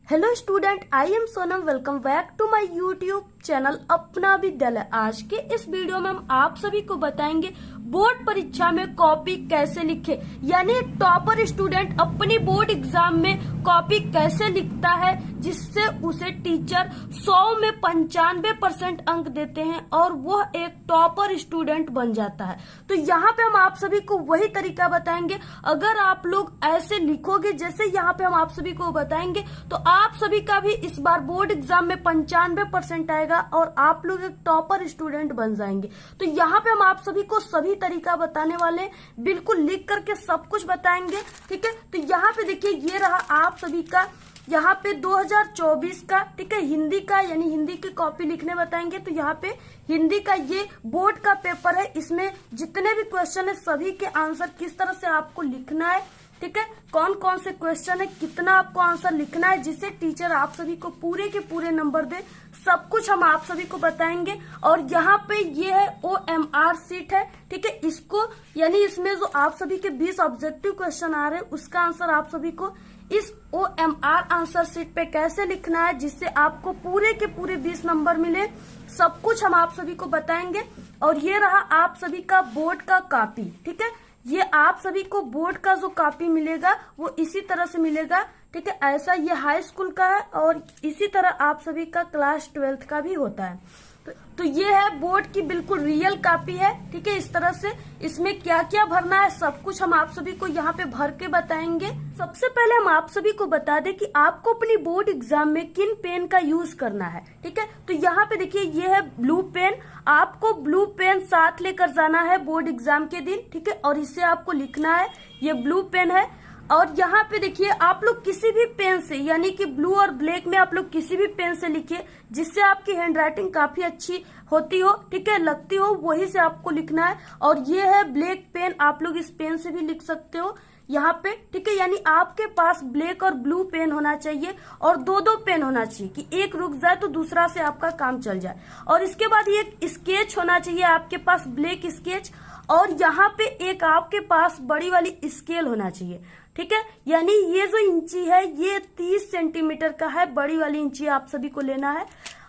Hello student, I am Sonam. Welcome back to my YouTube channel Apna Vidyalaya. आज के इस video में हम आप सभी को बताएंगे बोर्ड परीक्षा में कॉपी कैसे लिखे, यानी एक टॉपर स्टूडेंट अपनी बोर्ड एग्जाम में कॉपी कैसे लिखता है जिससे उसे टीचर 100 में 95% अंक देते हैं और वह एक टॉपर स्टूडेंट बन जाता है। तो यहाँ पे हम आप सभी को वही तरीका बताएंगे। अगर आप लोग ऐसे लिखोगे जैसे यहाँ पे हम आप सभी को बताएंगे तो आप सभी का भी इस बार बोर्ड एग्जाम में 95% आएगा और आप लोग एक टॉपर स्टूडेंट बन जाएंगे। तो यहाँ पे हम आप सभी को सभी तरीका बताने वाले हैं, बिल्कुल लिख करके सब कुछ बताएंगे। ठीक है, तो यहाँ पे देखिए ये रहा आप सभी का यहाँ पे 2024 का, ठीक है, हिंदी का, यानी हिंदी की कॉपी लिखने बताएंगे। तो यहाँ पे हिंदी का ये बोर्ड का पेपर है, इसमें जितने भी क्वेश्चन है सभी के आंसर किस तरह से आपको लिखना है, ठीक है, कौन कौन से क्वेश्चन है, कितना आपको आंसर लिखना है जिससे टीचर आप सभी को पूरे के पूरे नंबर दे, सब कुछ हम आप सभी को बताएंगे। और यहाँ पे ये है OMR सीट है, ठीक है, इसको यानी इसमें जो आप सभी के 20 ऑब्जेक्टिव क्वेश्चन आ रहे हैं उसका आंसर आप सभी को इस OMR आंसर सीट पे कैसे लिखना है जिससे आपको पूरे के पूरे 20 नंबर मिले, सब कुछ हम आप सभी को बताएंगे। और ये रहा आप सभी का बोर्ड का कॉपी, ठीक है, ये आप सभी को बोर्ड का जो कॉपी मिलेगा वो इसी तरह से मिलेगा, ठीक है, ऐसा ये हाई स्कूल का है और इसी तरह आप सभी का क्लास 12th का भी होता है। तो ये है बोर्ड की बिल्कुल रियल कॉपी है, ठीक है, इस तरह से इसमें क्या क्या भरना है सब कुछ हम आप सभी को यहाँ पे भर के बताएंगे। सबसे पहले हम आप सभी को बता दें कि आपको अपनी बोर्ड एग्जाम में किन पेन का यूज करना है, ठीक है। तो यहाँ पे देखिए ये है ब्लू पेन, आपको ब्लू पेन साथ लेकर जाना है बोर्ड एग्जाम के दिन, ठीक है, और इससे आपको लिखना है, ये ब्लू पेन है। और यहाँ पे देखिए आप लोग किसी भी पेन से, यानी कि ब्लू और ब्लैक में आप लोग किसी भी पेन से लिखिए जिससे आपकी हैंडराइटिंग काफी अच्छी होती हो, ठीक है, लगती हो, वही से आपको लिखना है। और ये है ब्लैक पेन, आप लोग इस पेन से भी लिख सकते हो यहाँ पे, ठीक है, यानी आपके पास ब्लैक और ब्लू पेन होना चाहिए और दो दो पेन होना चाहिए कि एक रुक जाए तो दूसरा से आपका काम चल जाए। और इसके बाद ये स्केच होना चाहिए आपके पास, ब्लैक स्केच, और यहाँ पे एक आपके पास बड़ी वाली स्केल होना चाहिए, ठीक है, यानी ये जो इंची है ये 30 सेंटीमीटर का है, बड़ी वाली इंची आप सभी को लेना है।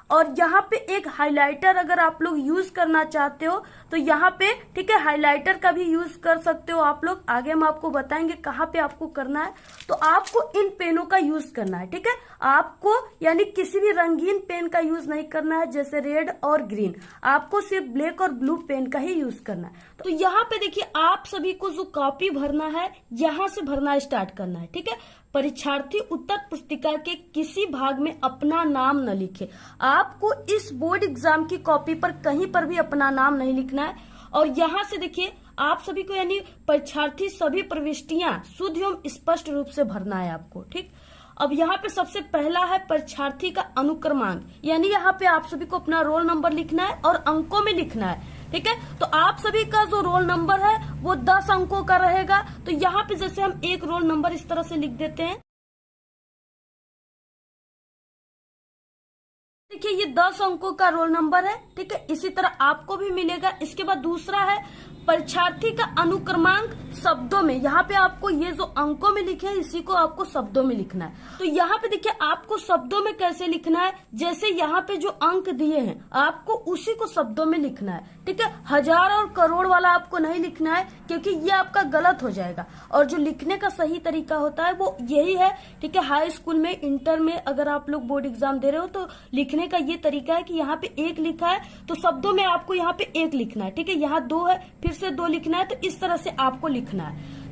और यहाँ पे एक हाइलाइटर अगर आप लोग यूज करना चाहते हो तो यहाँ पे, ठीक है, हाइलाइटर का भी यूज कर सकते हो आप लोग, आगे हम आपको बताएंगे कहाँ पे आपको करना है। तो आपको इन पेनों का यूज करना है, ठीक है, आपको यानी किसी भी रंगीन पेन का यूज नहीं करना है जैसे रेड और ग्रीन, आपको सिर्फ ब्लैक और ब्लू पेन का ही यूज करना है। तो यहाँ पे देखिए आप सभी को जो कॉपी भरना है यहाँ से भरना स्टार्ट करना है, ठीक है। परीक्षार्थी उत्तर पुस्तिका के किसी भाग में अपना नाम न लिखे, आपको इस बोर्ड एग्जाम की कॉपी पर कहीं पर भी अपना नाम नहीं लिखना है। और यहाँ से देखिए आप सभी को यानी परीक्षार्थी सभी प्रविष्टियां शुद्ध एवं स्पष्ट रूप से भरना है आपको, ठीक। अब यहाँ पे सबसे पहला है परीक्षार्थी का अनुक्रमांक, यानी यहाँ पे आप सभी को अपना रोल नंबर लिखना है और अंकों में लिखना है, ठीक है। तो आप सभी का जो रोल नंबर है वो 10 अंकों का रहेगा। तो यहाँ पे जैसे हम एक रोल नंबर इस तरह से लिख देते हैं, देखिए ये 10 अंकों का रोल नंबर है, ठीक है, इसी तरह आपको भी मिलेगा। इसके बाद दूसरा है परीक्षार्थी का अनुक्रमांक शब्दों में, यहाँ पे आपको ये जो अंकों में लिखे हैं इसी को आपको शब्दों में लिखना है। तो यहाँ पे देखिए आपको शब्दों में कैसे लिखना है, जैसे यहाँ पे जो अंक दिए हैं आपको उसी को शब्दों में लिखना है, ठीक है, हजार और करोड़ वाला आपको नहीं लिखना है क्योंकि ये आपका गलत हो जाएगा। और जो लिखने का सही तरीका होता है वो यही है, ठीक है, हाई स्कूल में, इंटर में अगर आप लोग बोर्ड एग्जाम दे रहे हो तो लिखने का ये तरीका है कि यहाँ पे 1 लिखा है तो शब्दों में आपको यहाँ पे 1 लिखना है, ठीक है, यहाँ 2 है फिर से 2 लिखना है, तो इस तरह से आपको लिखना है।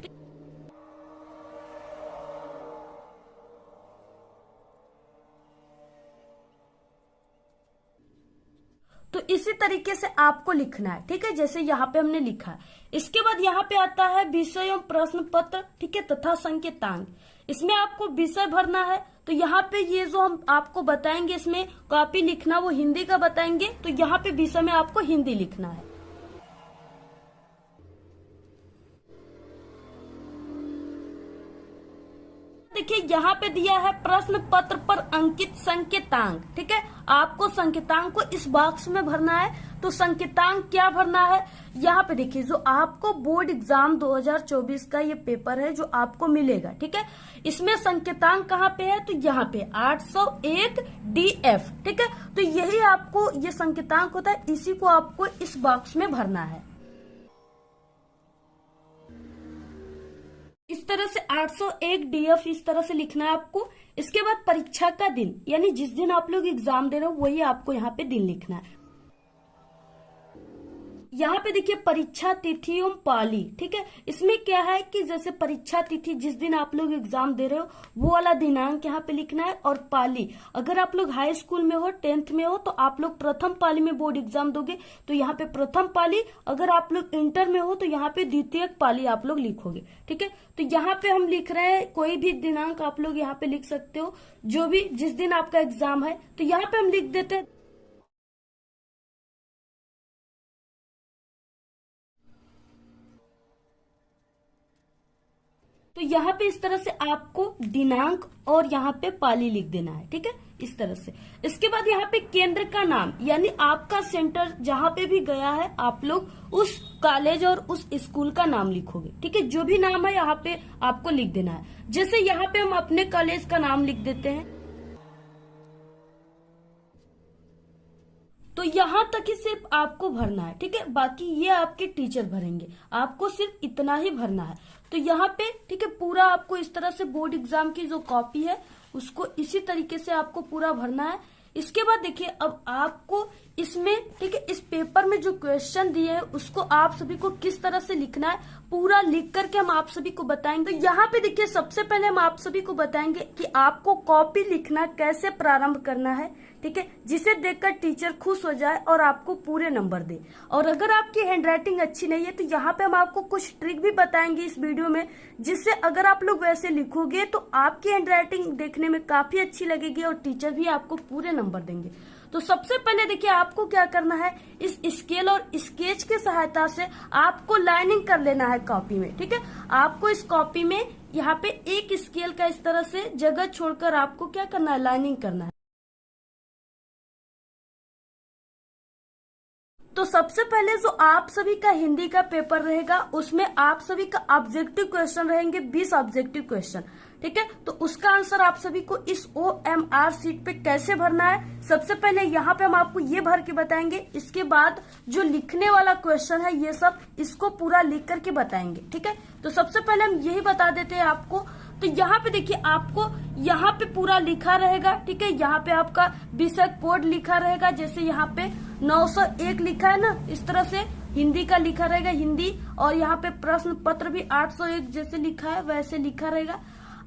तो इसी तरीके से आपको लिखना है, ठीक है, जैसे यहाँ पे हमने लिखा है। इसके बाद यहाँ पे आता है विषय एवं प्रश्न पत्र, ठीक है, तथा संकेतांक, इसमें आपको विषय भरना है। तो यहाँ पे ये जो हम आपको बताएंगे इसमें कॉपी लिखना वो हिंदी का बताएंगे, तो यहाँ पे विषय में आपको हिंदी लिखना है। देखिए यहाँ पे दिया है प्रश्न पत्र पर अंकित संकेतांक। ठीक है, आपको संकेतांक को इस बॉक्स में भरना है। तो संकेतांक क्या भरना है, यहाँ पे देखिए जो आपको बोर्ड एग्जाम 2024 का ये पेपर है जो आपको मिलेगा। ठीक है, इसमें संकेतांक कहाँ पे है, तो यहाँ पे 801 DF। ठीक है, तो यही आपको ये संकेतांक होता है, इसी को आपको इस बॉक्स में भरना है। इस तरह से 801 DF इस तरह से लिखना है आपको। इसके बाद परीक्षा का दिन, यानी जिस दिन आप लोग एग्जाम दे रहे हो वही आपको यहाँ पे दिन लिखना है। यहाँ पे देखिए परीक्षा तिथि एवं पाली। ठीक है, इसमें क्या है कि जैसे परीक्षा तिथि जिस दिन आप लोग एग्जाम दे रहे हो वो वाला दिनांक यहाँ पे लिखना है। और पाली, अगर आप लोग हाई स्कूल में हो, 10th में हो, तो आप लोग प्रथम पाली में बोर्ड एग्जाम दोगे तो यहाँ पे प्रथम पाली। अगर आप लोग इंटर में हो तो यहाँ पे द्वितीय पाली आप लोग लिखोगे। ठीक है, तो यहाँ पे हम लिख रहे हैं कोई भी दिनांक आप लोग यहाँ पे लिख सकते हो, जो भी जिस दिन आपका एग्जाम है। तो यहाँ पे हम लिख देते हैं तो यहाँ पे इस तरह से आपको दिनांक और यहाँ पे पाली लिख देना है। ठीक है, इस तरह से। इसके बाद यहाँ पे केंद्र का नाम, यानी आपका सेंटर जहाँ पे भी गया है आप लोग उस कॉलेज और उस स्कूल का नाम लिखोगे। ठीक है, जो भी नाम है यहाँ पे आपको लिख देना है। जैसे यहाँ पे हम अपने कॉलेज का नाम लिख देते हैं, तो यहाँ तक ही सिर्फ आपको भरना है। ठीक है, बाकी ये आपके टीचर भरेंगे, आपको सिर्फ इतना ही भरना है। तो यहाँ पे ठीक है पूरा आपको इस तरह से बोर्ड एग्जाम की जो कॉपी है उसको इसी तरीके से आपको पूरा भरना है। इसके बाद देखिए अब आपको इसमें ठीक है इस पेपर में जो क्वेश्चन दिए हैं उसको आप सभी को किस तरह से लिखना है पूरा लिख करके हम आप सभी को बताएंगे। तो यहाँ पे देखिए सबसे पहले हम आप सभी को बताएंगे कि आपको कॉपी लिखना कैसे प्रारंभ करना है। ठीक है, जिसे देखकर टीचर खुश हो जाए और आपको पूरे नंबर दे। और अगर आपकी हैंडराइटिंग अच्छी नहीं है तो यहाँ पे हम आपको कुछ ट्रिक भी बताएंगे इस वीडियो में, जिससे अगर आप लोग वैसे लिखोगे तो आपकी हैंडराइटिंग देखने में काफी अच्छी लगेगी और टीचर भी आपको पूरे नंबर देंगे। तो सबसे पहले देखिए आपको क्या करना है, इस स्केल और स्केच की सहायता से आपको लाइनिंग कर लेना है कॉपी में। ठीक है, आपको इस कॉपी में यहाँ पे एक स्केल का इस तरह से जगह छोड़कर आपको क्या करना है, लाइनिंग करना है। तो सबसे पहले जो आप सभी का हिंदी का पेपर रहेगा उसमें आप सभी का ऑब्जेक्टिव क्वेश्चन रहेंगे, 20 ऑब्जेक्टिव क्वेश्चन। ठीक है, तो उसका आंसर आप सभी को इस OMR शीट पे कैसे भरना है, सबसे पहले यहाँ पे हम आपको ये भर के बताएंगे। इसके बाद जो लिखने वाला क्वेश्चन है ये सब इसको पूरा लिख करके बताएंगे। ठीक है, तो सबसे पहले हम यही बता देते हैं आपको। तो यहाँ पे देखिए आपको यहाँ पे पूरा लिखा रहेगा। ठीक है, यहाँ पे आपका विषय कोड लिखा रहेगा, जैसे यहाँ पे 901 लिखा है ना, इस तरह से हिंदी का लिखा रहेगा हिंदी। और यहाँ पे प्रश्न पत्र भी 801 जैसे लिखा है वैसे लिखा रहेगा।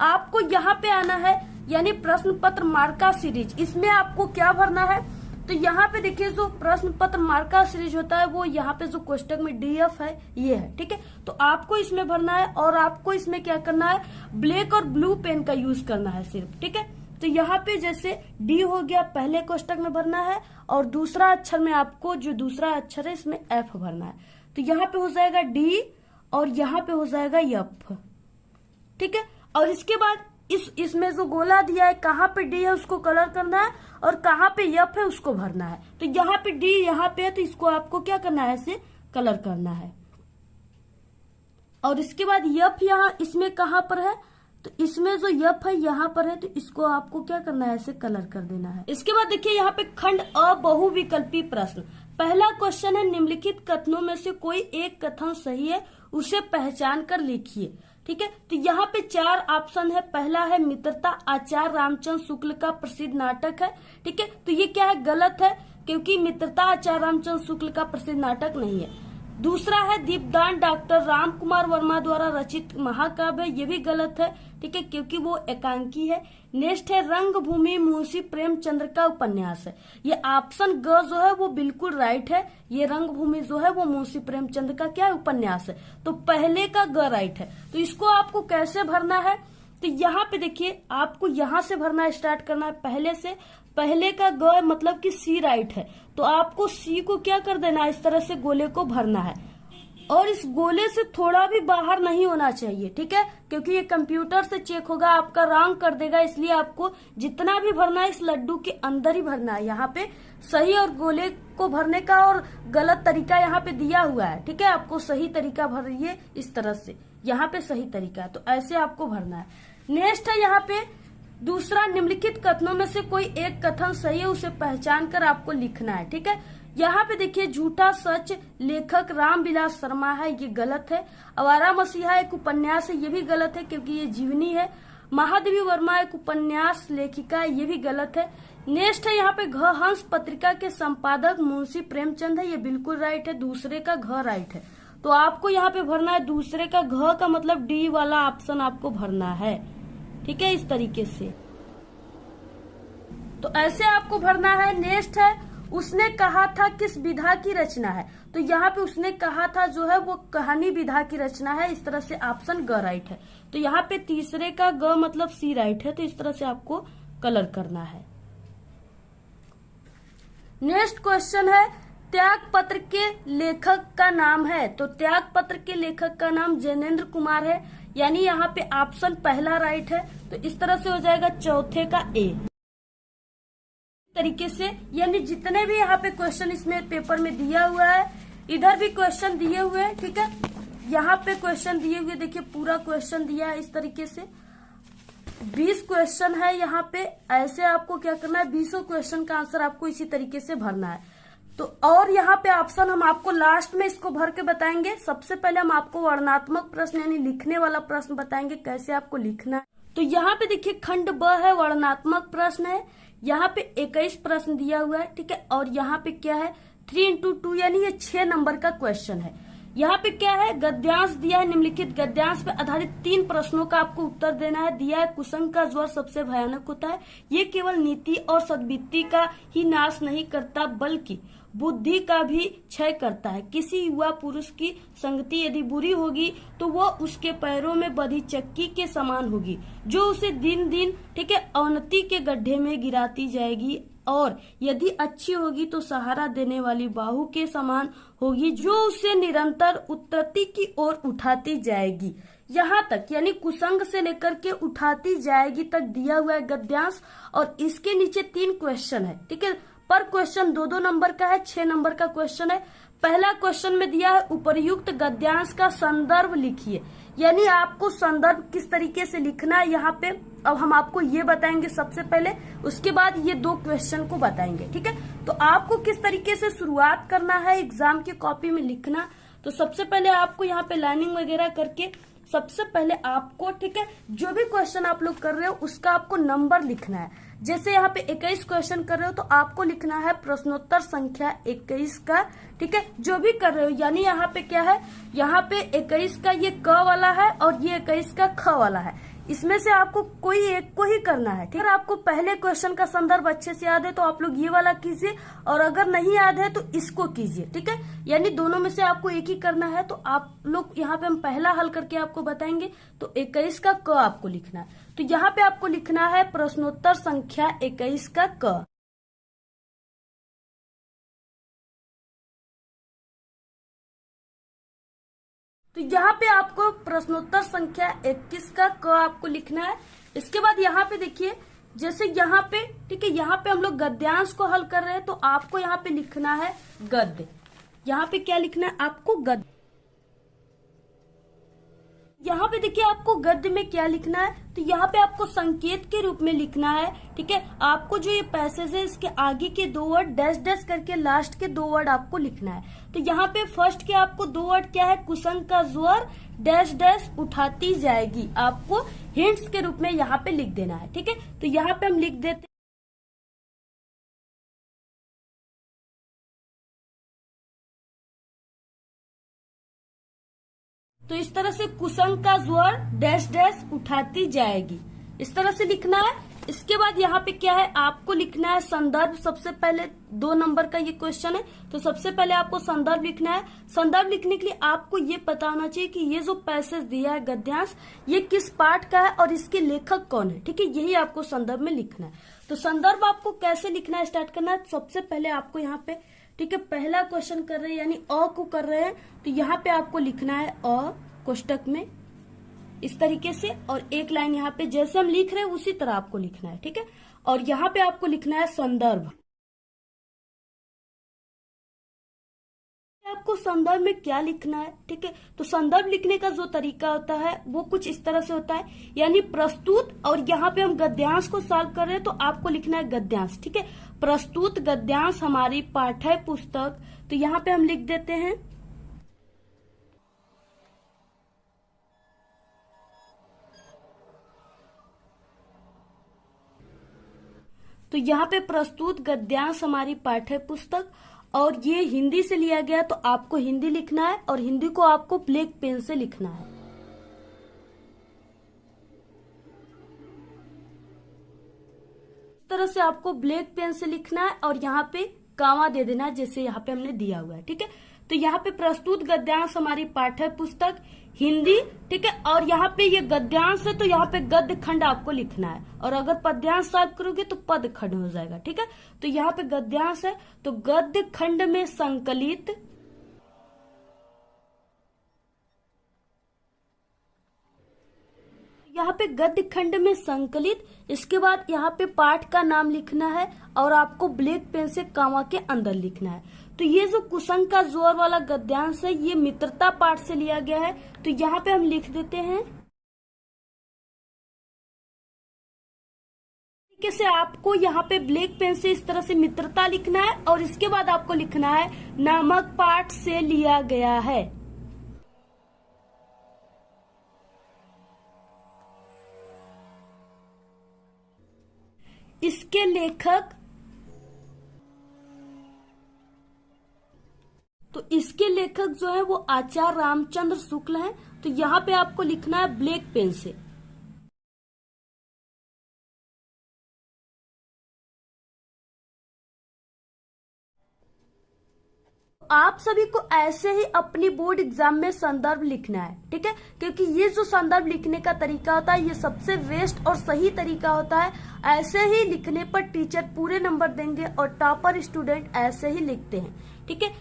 आपको यहाँ पे आना है, यानी प्रश्न पत्र मार्का सीरीज, इसमें आपको क्या भरना है, तो यहाँ पे देखिए जो प्रश्न पत्र मार्का सीरीज होता है वो यहाँ पे जो कोष्टक में DF है ये है। ठीक है, तो आपको इसमें भरना है और आपको इसमें क्या करना है, ब्लैक और ब्लू पेन का यूज करना है सिर्फ। ठीक है, तो यहाँ पे जैसे D हो गया पहले कोष्टक में भरना है और दूसरा अक्षर में आपको जो दूसरा अक्षर है इसमें F भरना है। तो यहाँ पे हो जाएगा D और यहाँ पे हो जाएगा F। ठीक है, और इसके बाद इसमें जो गोला दिया है कहाँ पे D है उसको कलर करना है और कहाँ पे F है उसको भरना है। तो यहाँ पे D यहाँ पे है तो इसको आपको क्या करना है, ऐसे कलर करना है। और इसके बाद F यहाँ इसमें कहाँ पर है, तो इसमें जो F है यहाँ पर है तो इसको आपको क्या करना है, ऐसे कलर कर देना है। इसके बाद देखिए यहाँ पे खंड अ बहुविकल्पी प्रश्न, पहला क्वेश्चन है निम्नलिखित कथनों में से कोई एक कथन सही है उसे पहचान कर लिखिए। ठीक है, तो यहाँ पे 4 ऑप्शन है। पहला है मित्रता आचार्य रामचंद्र शुक्ल का प्रसिद्ध नाटक है। ठीक है, तो ये क्या है, गलत है, क्योंकि मित्रता आचार्य रामचंद्र शुक्ल का प्रसिद्ध नाटक नहीं है। दूसरा है दीपदान डॉक्टर राम कुमार वर्मा द्वारा रचित महाकाव्य, ये भी गलत है। ठीक है, क्योंकि वो एकांकी है। नेक्स्ट है रंगभूमि मुंशी प्रेमचंद्र का उपन्यास है, ये ऑप्शन ग जो है वो बिल्कुल राइट है। ये रंगभूमि जो है वो मुंशी प्रेमचंद्र का क्या उपन्यास है, तो पहले का ग राइट है। तो इसको आपको कैसे भरना है, तो यहाँ पे देखिए आपको यहाँ से भरना स्टार्ट करना है पहले से। पहले का ग मतलब कि C राइट है, तो आपको C को क्या कर देना है, इस तरह से गोले को भरना है। और इस गोले से थोड़ा भी बाहर नहीं होना चाहिए, ठीक है, क्योंकि ये कंप्यूटर से चेक होगा, आपका रॉन्ग कर देगा। इसलिए आपको जितना भी भरना है इस लड्डू के अंदर ही भरना है। यहाँ पे सही और गोले को भरने का और गलत तरीका यहाँ पे दिया हुआ है, ठीक है। आपको सही तरीका भरिए इस तरह से, यहाँ पे सही तरीका है, तो ऐसे आपको भरना है। नेक्स्ट है यहाँ पे दूसरा, निम्नलिखित कथनों में से कोई एक कथन सही है, उसे पहचान कर आपको लिखना है, ठीक है। यहाँ पे देखिए, झूठा सच लेखक रामविलास शर्मा है, ये गलत है। आवारा मसीहा एक उपन्यास है, ये भी गलत है क्योंकि ये जीवनी है। महादेवी वर्मा एक उपन्यास लेखिका है, ये भी गलत है। नेक्स्ट है यहाँ पे घ हंस पत्रिका के संपादक मुंशी प्रेमचंद है, ये बिल्कुल राइट है। दूसरे का घ राइट है, तो आपको यहाँ पे भरना है दूसरे का घ का मतलब डी वाला ऑप्शन आपको भरना है, ठीक है, इस तरीके से। तो ऐसे आपको भरना है। नेक्स्ट है, उसने कहा था किस विधा की रचना है, तो यहाँ पे उसने कहा था जो है वो कहानी विधा की रचना है, इस तरह से ऑप्शन ग राइट है। तो यहाँ पे तीसरे का ग मतलब सी राइट है, तो इस तरह से आपको कलर करना है। नेक्स्ट क्वेश्चन है, त्याग पत्र के लेखक का नाम है, तो त्याग पत्र के लेखक का नाम जैनेन्द्र कुमार है, यानी यहाँ पे ऑप्शन पहला राइट है। तो इस तरह से हो जाएगा चौथे का ए तरीके से। यानी जितने भी यहाँ पे क्वेश्चन इसमें पेपर में दिया हुआ है, इधर भी क्वेश्चन दिए हुए हैं, ठीक है, यहाँ पे क्वेश्चन दिए हुए, देखिए पूरा क्वेश्चन दिया है इस तरीके से। 20 क्वेश्चन है यहाँ पे। ऐसे आपको क्या करना है, 20 क्वेश्चन का आंसर आपको इसी तरीके से भरना है। तो और यहाँ पे ऑप्शन हम आपको लास्ट में इसको भर के बताएंगे। सबसे पहले हम आपको वर्णनात्मक प्रश्न यानी लिखने वाला प्रश्न बताएंगे, कैसे आपको लिखना है। तो यहाँ पे देखिए खंड ब है, वर्णनात्मक प्रश्न है। यहाँ पे 21 प्रश्न दिया हुआ है, ठीक है, और यहाँ पे क्या है 3 into 2 यानी ये 6 नंबर का क्वेश्चन है। यहाँ पे क्या है, गद्यांश दिया है, निम्नलिखित गद्यांश पे आधारित 3 प्रश्नों का आपको उत्तर देना है। दिया है कुसंग का ज्वर सबसे भयानक होता है, ये केवल नीति और सद्वृत्ति का ही नाश नहीं करता बल्कि बुद्धि का भी क्षय करता है। किसी युवा पुरुष की संगति यदि बुरी होगी तो वो उसके पैरों में बंधी चक्की के समान होगी, जो उसे दिन दिन, ठीक है, अवनति के गड्ढे में गिराती जाएगी, और यदि अच्छी होगी तो सहारा देने वाली बाहु के समान होगी, जो उसे निरंतर उत्तरति की ओर उठाती जाएगी। यहाँ तक यानी कुसंग से लेकर के उठाती जाएगी तक दिया हुआ है गद्यांश, और इसके नीचे 3 क्वेश्चन है, ठीक है। पर क्वेश्चन 2-2 नंबर का है, 6 नंबर का क्वेश्चन है। पहला क्वेश्चन में दिया है उपर्युक्त गद्यांश का संदर्भ लिखिए, यानी आपको संदर्भ किस तरीके से लिखना है यहाँ पे। अब हम आपको ये बताएंगे सबसे पहले, उसके बाद ये 2 क्वेश्चन को बताएंगे, ठीक है। तो आपको किस तरीके से शुरुआत करना है एग्जाम की कॉपी में लिखना, तो सबसे पहले आपको यहाँ पे लाइनिंग वगैरह करके सबसे पहले आपको, ठीक है, जो भी क्वेश्चन आप लोग कर रहे हो उसका आपको नंबर लिखना है। जैसे यहाँ पे 21 क्वेश्चन कर रहे हो तो आपको लिखना है प्रश्नोत्तर संख्या 21 का, ठीक है, जो भी कर रहे हो। यानी यहाँ पे क्या है, यहाँ पे 21 का ये क वाला है और ये 21 का ख वाला है, इसमें से आपको कोई एक को ही करना है, ठीक है। आपको पहले क्वेश्चन का संदर्भ अच्छे से याद है तो आप लोग ये वाला कीजिए, और अगर नहीं याद है तो इसको कीजिए, ठीक है। यानी दोनों में से आपको एक ही करना है। तो आप लोग यहाँ पे हम पहला हल करके आपको बताएंगे। तो 21 का क आपको लिखना है, तो यहाँ पे आपको लिखना है प्रश्नोत्तर संख्या 21 का क। तो यहाँ पे आपको प्रश्नोत्तर संख्या 21 का क आपको लिखना है। इसके बाद यहाँ पे देखिए, जैसे यहाँ पे, ठीक है, यहाँ पे हम लोग गद्यांश को हल कर रहे हैं तो आपको यहाँ पे लिखना है गद्य। यहाँ पे क्या लिखना है आपको, गद्य। यहाँ पे देखिए आपको गद्य में क्या लिखना है, तो यहाँ पे आपको संकेत के रूप में लिखना है, ठीक है। आपको जो ये पैसेज है इसके आगे के 2 वर्ड डैश डैश करके लास्ट के 2 वर्ड आपको लिखना है। तो यहाँ पे फर्स्ट के आपको 2 वर्ड क्या है, कुसंग का ज्वर डैश डैश उठाती जाएगी, आपको हिंट्स के रूप में यहाँ पे लिख देना है, ठीक है। तो यहाँ पे हम लिख देते तो इस तरह से कुसंग का ज्वर डैश डैश उठाती जाएगी, इस तरह से लिखना है। इसके बाद यहाँ पे क्या है, आपको लिखना है संदर्भ। सबसे पहले 2 नंबर का ये क्वेश्चन है, तो सबसे पहले आपको संदर्भ लिखना है। संदर्भ लिखने के लिए आपको ये पता होना चाहिए कि ये जो पैसेज दिया है गद्यांश, ये किस पाठ का है और इसके लेखक कौन है, ठीक है, यही आपको संदर्भ में लिखना है। तो संदर्भ आपको कैसे लिखना है, स्टार्ट करना है। सबसे पहले आपको यहाँ पे ठीक है, पहला क्वेश्चन कर रहे हैं यानी अ को कर रहे हैं, तो यहाँ पे आपको लिखना है अ कोष्टक में इस तरीके से, और एक लाइन यहाँ पे जैसे हम लिख रहे हैं उसी तरह आपको लिखना है। ठीक है, और यहाँ पे आपको लिखना है संदर्भ। आपको संदर्भ में क्या लिखना है? ठीक है, तो संदर्भ लिखने का जो तरीका होता है वो कुछ इस तरह से होता है, यानी प्रस्तुत, और यहाँ पे हम गद्यांश को सॉल्व कर रहे हैं तो आपको लिखना है गद्यांश। ठीक है, प्रस्तुत गद्यांश हमारी पाठ्य पुस्तक, तो यहाँ पे हम लिख देते हैं तो यहाँ पे प्रस्तुत गद्यांश हमारी पाठ्य पुस्तक, और ये हिंदी से लिया गया तो आपको हिंदी लिखना है, और हिंदी को आपको ब्लैक पेन से लिखना है। इस तरह से आपको ब्लैक पेन से लिखना है और यहाँ पे कामा दे देना है जैसे यहाँ पे हमने दिया हुआ है। ठीक है, तो यहाँ पे प्रस्तुत गद्यांश हमारी पाठ्य पुस्तक हिंदी। ठीक है, और यहाँ पे ये गद्यांश है तो यहाँ पे गद्य खंड आपको लिखना है, और अगर पद्यांश सॉल्व करोगे तो पद खंड हो जाएगा। ठीक है, तो यहाँ पे गद्यांश है तो गद्य खंड में संकलित, यहाँ पे गद्य खंड में संकलित, इसके बाद यहाँ पे पाठ का नाम लिखना है और आपको ब्लैक पेन से कामा के अंदर लिखना है। तो ये जो कुसंग का जोर वाला गद्यांश है ये मित्रता पाठ से लिया गया है, तो यहाँ पे हम लिख देते हैं। तरीके से आपको यहाँ पे ब्लैक पेन से इस तरह से मित्रता लिखना है, और इसके बाद आपको लिखना है नामक पाठ से लिया गया है। इसके लेखक, तो इसके लेखक जो है वो आचार्य रामचंद्र शुक्ल हैं, तो यहाँ पे आपको लिखना है ब्लैक पेन से। आप सभी को ऐसे ही अपनी बोर्ड एग्जाम में संदर्भ लिखना है। ठीक है, क्योंकि ये जो संदर्भ लिखने का तरीका होता है ये सबसे बेस्ट और सही तरीका होता है। ऐसे ही लिखने पर टीचर पूरे नंबर देंगे और टॉपर स्टूडेंट ऐसे ही लिखते हैं। ठीक है,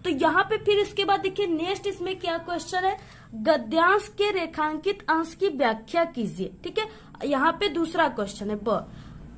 तो यहाँ पे फिर इसके बाद देखिए नेक्स्ट इसमें क्या क्वेश्चन है, गद्यांश के रेखांकित अंश की व्याख्या कीजिए। ठीक है, यहाँ पे दूसरा क्वेश्चन है ब,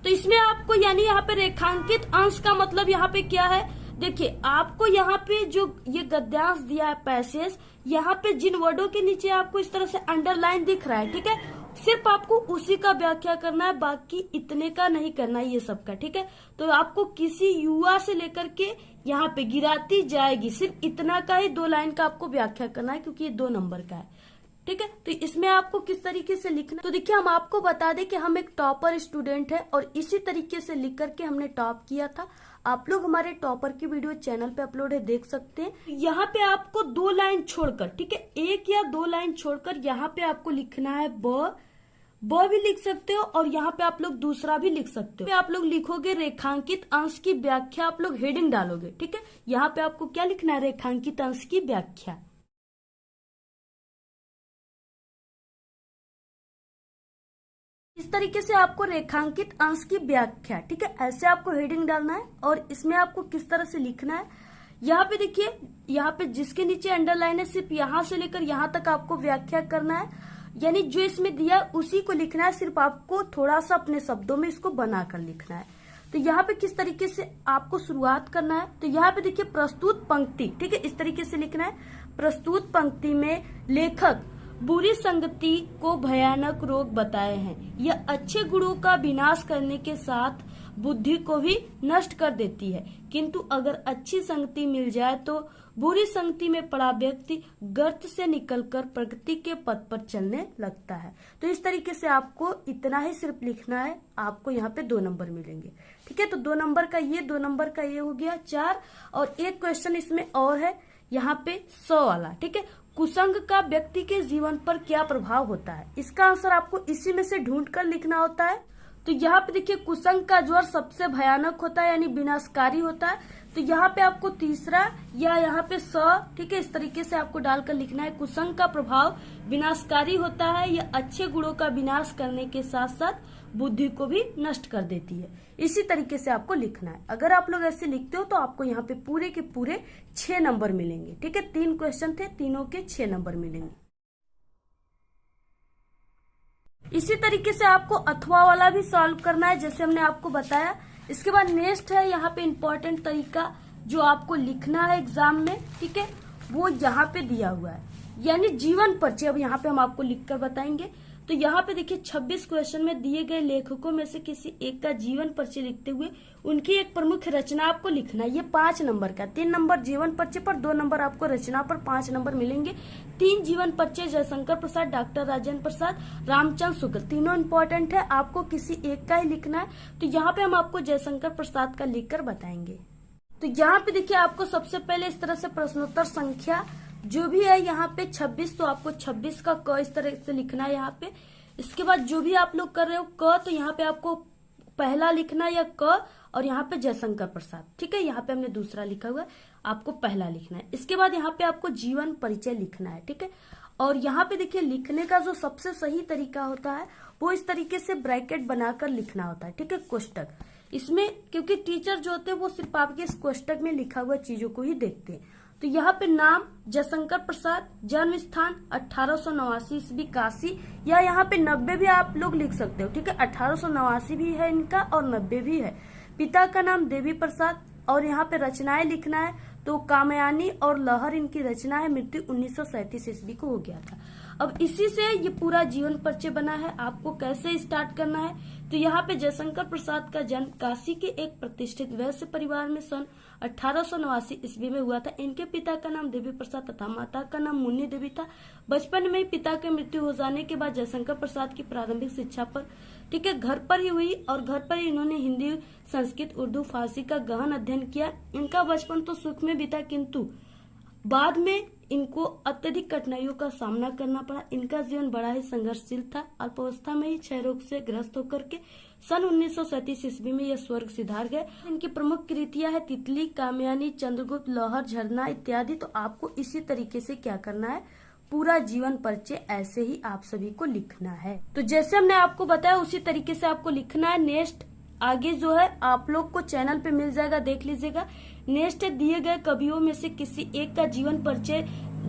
तो इसमें आपको यानी यहाँ पे रेखांकित अंश का मतलब यहाँ पे क्या है, देखिए आपको यहाँ पे जो ये गद्यांश दिया है पैसेज, यहाँ पे जिन वर्डों के नीचे आपको इस तरह से अंडरलाइन दिख रहा है, ठीक है, सिर्फ आपको उसी का व्याख्या करना है, बाकी इतने का नहीं करना है ये सब का। ठीक है, तो आपको किसी युवा से लेकर के यहाँ पे गिराती जाएगी, सिर्फ इतना का ही 2 लाइन का आपको व्याख्या करना है, क्योंकि ये 2 नंबर का है। ठीक है, तो इसमें आपको किस तरीके से लिखना, तो देखिए हम आपको बता दें कि हम एक टॉपर स्टूडेंट है और इसी तरीके से लिख करके हमने टॉप किया था। आप लोग हमारे टॉपर की वीडियो चैनल पे अपलोड है, देख सकते हैं। यहाँ पे आपको 2 लाइन छोड़कर, ठीक है, 1 या 2 लाइन छोड़कर यहाँ पे आपको लिखना है ब भी लिख सकते हो, और यहाँ पे आप लोग दूसरा भी लिख सकते हो। आप लोग लिखोगे रेखांकित अंश की व्याख्या, आप लोग हेडिंग डालोगे। ठीक है, यहाँ पे आपको क्या लिखना है, रेखांकित अंश की व्याख्या। इस तरीके से आपको रेखांकित अंश की व्याख्या, ठीक है, ऐसे आपको हेडिंग डालना है। और इसमें आपको किस तरह से लिखना है, यहाँ पे देखिए, यहाँ पे जिसके नीचे अंडरलाइन है सिर्फ यहाँ से लेकर यहाँ तक आपको व्याख्या करना है, यानी जो इसमें दिया उसी को लिखना है, सिर्फ आपको थोड़ा सा अपने शब्दों में इसको बनाकर लिखना है। तो यहाँ पे किस तरीके से आपको शुरुआत करना है, तो यहाँ पे देखिए प्रस्तुत पंक्ति, ठीक है, इस तरीके से लिखना है। प्रस्तुत पंक्ति में लेखक बुरी संगति को भयानक रोग बताए हैं। यह अच्छे गुणों का विनाश करने के साथ बुद्धि को भी नष्ट कर देती है, किंतु अगर अच्छी संगति मिल जाए तो बुरी संगति में पड़ा व्यक्ति गर्त से निकलकर प्रगति के पथ पर चलने लगता है। तो इस तरीके से आपको इतना ही सिर्फ लिखना है, आपको यहाँ पे 2 नंबर मिलेंगे। ठीक है, तो 2 नंबर का ये, 2 नंबर का ये हो गया 4। और एक क्वेश्चन इसमें और है यहाँ पे 100 वाला। ठीक है, कुसंग का व्यक्ति के जीवन पर क्या प्रभाव होता है, इसका आंसर आपको इसी में से ढूंढ कर लिखना होता है। तो यहाँ पे देखिए कुसंग का ज्वर सबसे भयानक होता है, यानी विनाशकारी होता है। तो यहाँ पे आपको तीसरा या यहाँ पे स, ठीक है, इस तरीके से आपको डालकर लिखना है। कुसंग का प्रभाव विनाशकारी होता है, यह अच्छे गुणों का विनाश करने के साथ साथ बुद्धि को भी नष्ट कर देती है। इसी तरीके से आपको लिखना है। अगर आप लोग ऐसे लिखते हो तो आपको यहाँ पे पूरे के पूरे 6 नंबर मिलेंगे, ठीक है। 3 क्वेश्चन थे, तीनों के 6 नंबर मिलेंगे। इसी तरीके से आपको अथवा वाला भी सॉल्व करना है, जैसे हमने आपको बताया। इसके बाद नेक्स्ट है यहाँ पे इम्पोर्टेंट तरीका जो आपको लिखना है एग्जाम में, ठीक है, वो यहाँ पे दिया हुआ है, यानी जीवन परिचय। अब यहाँ पे हम आपको लिखकर बताएंगे। तो यहाँ पे देखिए 26 क्वेश्चन में दिए गए लेखकों में से किसी एक का जीवन परिचय लिखते हुए उनकी एक प्रमुख रचना आपको लिखना है। ये 5 नंबर का, 3 नंबर जीवन परिचय पर, 2 नंबर आपको रचना पर, 5 नंबर मिलेंगे। 3 जीवन परिचय जयशंकर प्रसाद, डॉक्टर राजेंद्र प्रसाद, रामचंद्र शुक्ल, तीनों इंपॉर्टेंट है, आपको किसी एक का ही लिखना है। तो यहाँ पे हम आपको जयशंकर प्रसाद का लिखकर बताएंगे। तो यहाँ पे देखिए आपको सबसे पहले इस तरह से प्रश्नोत्तर संख्या जो भी है यहाँ पे 26, तो आपको 26 का क इस तरह से लिखना है यहाँ पे। इसके बाद जो भी आप लोग कर रहे हो क, तो यहाँ पे आपको पहला लिखना है या क, और यहाँ पे जयशंकर प्रसाद, ठीक है। यहाँ पे हमने दूसरा लिखा हुआ है, आपको पहला लिखना है। इसके बाद यहाँ पे आपको जीवन परिचय लिखना है, ठीक है। और यहाँ पे देखिए लिखने का जो सबसे सही तरीका होता है वो इस तरीके से ब्रैकेट बनाकर लिखना होता है, ठीक है, कोष्टक। इसमें क्योंकि टीचर जो होते हैं वो सिर्फ आपके इस कोष्टक में लिखा हुआ चीजों को ही देखते हैं। तो यहाँ पे नाम जयशंकर प्रसाद, जन्म स्थान 1889 ईस्वी काशी, या यहाँ पे 90 भी आप लोग लिख सकते हो, ठीक है। 1889 भी है इनका और 90 भी है। पिता का नाम देवी प्रसाद, और यहाँ पे रचनाएं लिखना है तो कामयानी और लहर इनकी रचना है, मृत्यु 1937 ईस्वी को हो गया था। अब इसी से ये पूरा जीवन परिचय बना है। आपको कैसे स्टार्ट करना है, तो यहाँ पे जयशंकर प्रसाद का जन्म काशी के एक प्रतिष्ठित वैश्य परिवार में सन 1889 ईस्वी में हुआ था। इनके पिता का नाम देवी प्रसाद तथा माता का नाम मुन्नी देवी था। बचपन में ही पिता की मृत्यु हो जाने के बाद जयशंकर प्रसाद की प्रारंभिक शिक्षा पर, ठीक है, घर पर ही हुई, और घर पर ही इन्होंने हिंदी, संस्कृत, उर्दू, फारसी का गहन अध्ययन किया। इनका बचपन तो सुख में बीता, किंतु बाद में इनको अत्यधिक कठिनाइयों का सामना करना पड़ा। इनका जीवन बड़ा ही संघर्षशील था। अल्पावस्था में ही क्षय रोग से ग्रस्त होकर के सन 1937 ईस्वी में यह स्वर्ग सिधार गए। इनकी प्रमुख कृतियां है तितली, कामयानी, चंद्रगुप्त, लहर, झरना इत्यादि। तो आपको इसी तरीके से क्या करना है, पूरा जीवन परिचय ऐसे ही आप सभी को लिखना है। तो जैसे हमने आपको बताया उसी तरीके से आपको लिखना है। नेक्स्ट आगे जो है आप लोग को चैनल पे मिल जाएगा, देख लीजिएगा। नेक्स्ट दिए गए कवियों में से किसी एक का जीवन परिचय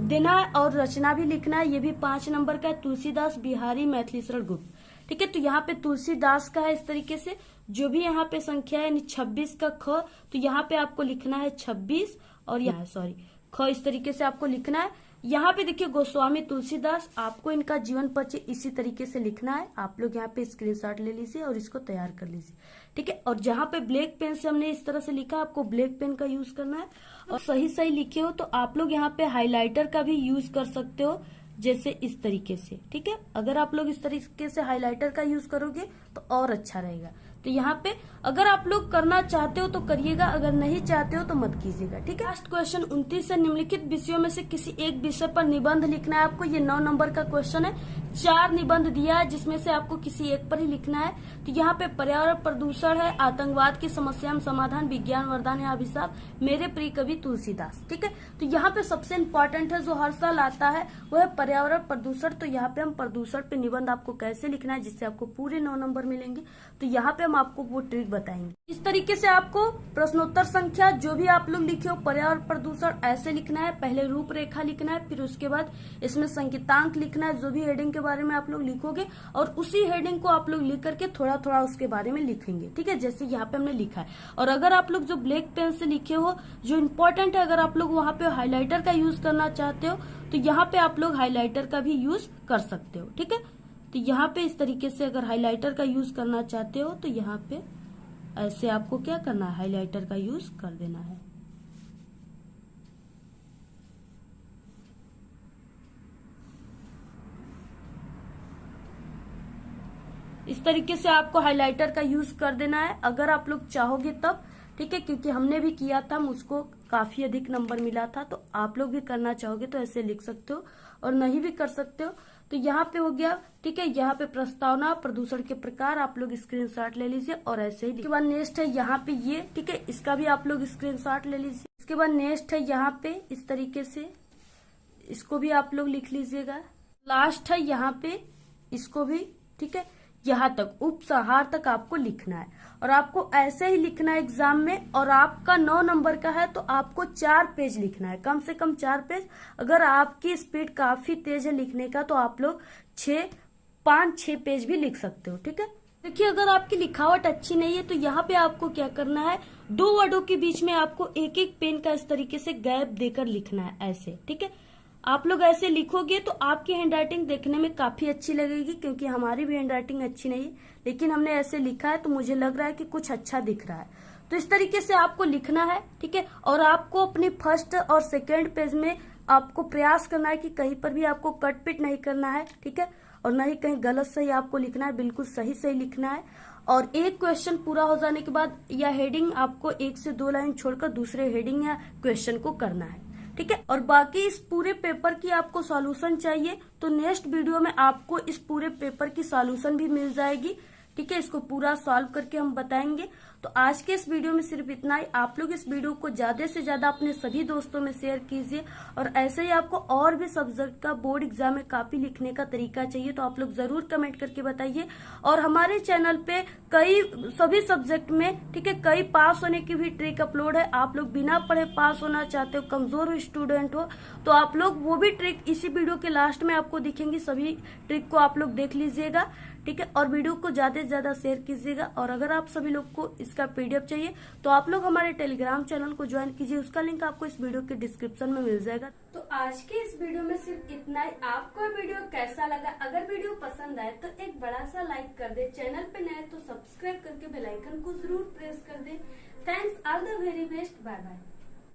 देना है और रचना भी लिखना है। ये भी 5 नंबर का है। तुलसीदास, बिहारी, मैथिली शरण गुप्त, ठीक है। तो यहाँ पे तुलसीदास का है इस तरीके से। जो भी यहाँ पे संख्या है 26 का ख, तो यहाँ पे आपको लिखना है 26, और यहाँ ख इस तरीके से आपको लिखना है। यहाँ पे देखिए गोस्वामी तुलसीदास, आपको इनका जीवन परिचय इसी तरीके से लिखना है। आप लोग यहाँ पे स्क्रीनशॉट ले लीजिए और इसको तैयार कर लीजिए, ठीक है। और जहाँ पे ब्लैक पेन से हमने इस तरह से लिखा, आपको ब्लैक पेन का यूज करना है। और सही लिखे हो तो आप लोग यहाँ पे हाइलाइटर का भी यूज कर सकते हो, जैसे इस तरीके से, ठीक है। अगर आप लोग इस तरीके से हाइलाइटर का यूज करोगे तो और अच्छा रहेगा। तो यहाँ पे अगर आप लोग करना चाहते हो तो करिएगा, अगर नहीं चाहते हो तो मत कीजिएगा, ठीक है। लास्ट क्वेश्चन 29 से निम्नलिखित विषयों में से किसी एक विषय पर निबंध लिखना है आपको। ये 9 नंबर का क्वेश्चन है। 4 निबंध दिया है जिसमें से आपको किसी एक पर ही लिखना है। तो यहाँ पे पर्यावरण प्रदूषण है, आतंकवाद की समस्या में समाधान, विज्ञान वरदान या अभिशाप, मेरे प्रिय कवि तुलसीदास, ठीक है। तो यहाँ पे सबसे इम्पोर्टेंट है जो हर साल आता है वो है पर्यावरण प्रदूषण। तो यहाँ पे हम प्रदूषण पे निबंध आपको कैसे लिखना है जिससे आपको पूरे 9 नंबर मिलेंगे, तो यहाँ पे हम आपको वो ट्रिक बताएंगे। इस तरीके से आपको प्रश्नोत्तर संख्या जो भी आप लोग लिखे हो पर्यावरण प्रदूषण ऐसे लिखना है। पहले रूपरेखा लिखना है, फिर उसके बाद इसमें संकेतांक लिखना है, जो भी हेडिंग के बारे में आप लोग लिखोगे, और उसी हेडिंग को आप लोग लिख करके थोड़ा थोड़ा उसके बारे में लिखेंगे, ठीक है, जैसे यहाँ पे हमने लिखा है। और अगर आप लोग जो ब्लैक पेन से लिखे हो जो इम्पोर्टेंट है, अगर आप लोग वहां पे हाईलाइटर का यूज करना चाहते हो तो यहाँ पे आप लोग हाईलाइटर का भी यूज कर सकते हो, ठीक है। तो यहाँ पे इस तरीके से अगर हाईलाइटर का यूज करना चाहते हो तो यहाँ पे ऐसे आपको क्या करना है, हाईलाइटर का यूज कर देना है। इस तरीके से आपको हाइलाइटर का यूज कर देना है अगर आप लोग चाहोगे तब, ठीक है, क्योंकि हमने भी किया था, हम उसको काफी अधिक नंबर मिला था। तो आप लोग भी करना चाहोगे तो ऐसे लिख सकते हो और नहीं भी कर सकते हो। तो यहाँ पे हो गया, ठीक है। यहाँ पे प्रस्तावना, प्रदूषण के प्रकार आप लोग स्क्रीनशॉट ले लीजिए और ऐसे ही। इसके बाद नेक्स्ट है यहाँ पे ये, ठीक है, इसका भी आप लोग स्क्रीनशॉट ले लीजिए। इसके बाद नेक्स्ट है यहाँ पे इस तरीके से, इसको भी आप लोग लिख लीजिएगा। लास्ट है यहाँ पे, इसको भी, ठीक है, यहाँ तक उपसंहार तक आपको लिखना है और आपको ऐसे ही लिखना है एग्जाम में। और आपका 9 नंबर का है तो आपको 4 पेज लिखना है, कम से कम 4 पेज। अगर आपकी स्पीड काफी तेज है लिखने का तो आप लोग 5-6 पेज भी लिख सकते हो, ठीक है। देखिए, अगर आपकी लिखावट अच्छी नहीं है तो यहाँ पे आपको क्या करना है, 2 वर्डों के बीच में आपको एक एक पेन का इस तरीके से गैप देकर लिखना है, ऐसे, ठीक है। आप लोग ऐसे लिखोगे तो आपकी हैंडराइटिंग देखने में काफी अच्छी लगेगी, क्योंकि हमारी भी हैंडराइटिंग अच्छी नहीं है, लेकिन हमने ऐसे लिखा है तो मुझे लग रहा है कि कुछ अच्छा दिख रहा है। तो इस तरीके से आपको लिखना है, ठीक है। और आपको अपने फर्स्ट और सेकेंड पेज में आपको प्रयास करना है कि कहीं पर भी आपको कट पिट नहीं करना है, ठीक है, और न ही कहीं गलत सही आपको लिखना है, बिल्कुल सही सही लिखना है। और एक क्वेश्चन पूरा हो जाने के बाद या हेडिंग आपको 1 से 2 लाइन छोड़कर दूसरे हेडिंग या क्वेश्चन को करना है, ठीक है। और बाकी इस पूरे पेपर की आपको सॉल्यूशन चाहिए तो नेक्स्ट वीडियो में आपको इस पूरे पेपर की सॉल्यूशन भी मिल जाएगी, ठीक है। इसको पूरा सॉल्व करके हम बताएंगे। तो आज के इस वीडियो में सिर्फ इतना ही। आप लोग इस वीडियो को ज्यादा से ज्यादा अपने सभी दोस्तों में शेयर कीजिए। और ऐसे ही आपको और भी सब्जेक्ट का बोर्ड एग्जाम में कॉपी लिखने का तरीका चाहिए तो आप लोग जरूर कमेंट करके बताइए। और हमारे चैनल पे सभी सब्जेक्ट में, ठीक है, कई पास होने की भी ट्रिक अपलोड है। आप लोग बिना पढ़े पास होना चाहते हो, कमजोर स्टूडेंट हो, तो आप लोग वो भी ट्रिक इसी वीडियो के लास्ट में आपको दिखेंगी। सभी ट्रिक को आप लोग देख लीजिएगा, ठीक है। और वीडियो को ज्यादा से ज्यादा शेयर कीजिएगा। और अगर आप सभी लोग को इसका पीडीएफ चाहिए तो आप लोग हमारे टेलीग्राम चैनल को ज्वाइन कीजिए, उसका लिंक आपको इस वीडियो के डिस्क्रिप्शन में मिल जाएगा। तो आज के इस वीडियो में सिर्फ इतना ही। आपको वीडियो कैसा लगा? अगर वीडियो पसंद आए तो एक बड़ा सा लाइक कर दे, चैनल पे नए तो सब्सक्राइब करके बेल आइकन को जरूर प्रेस कर दे। Thanks, all the very best, bye bye.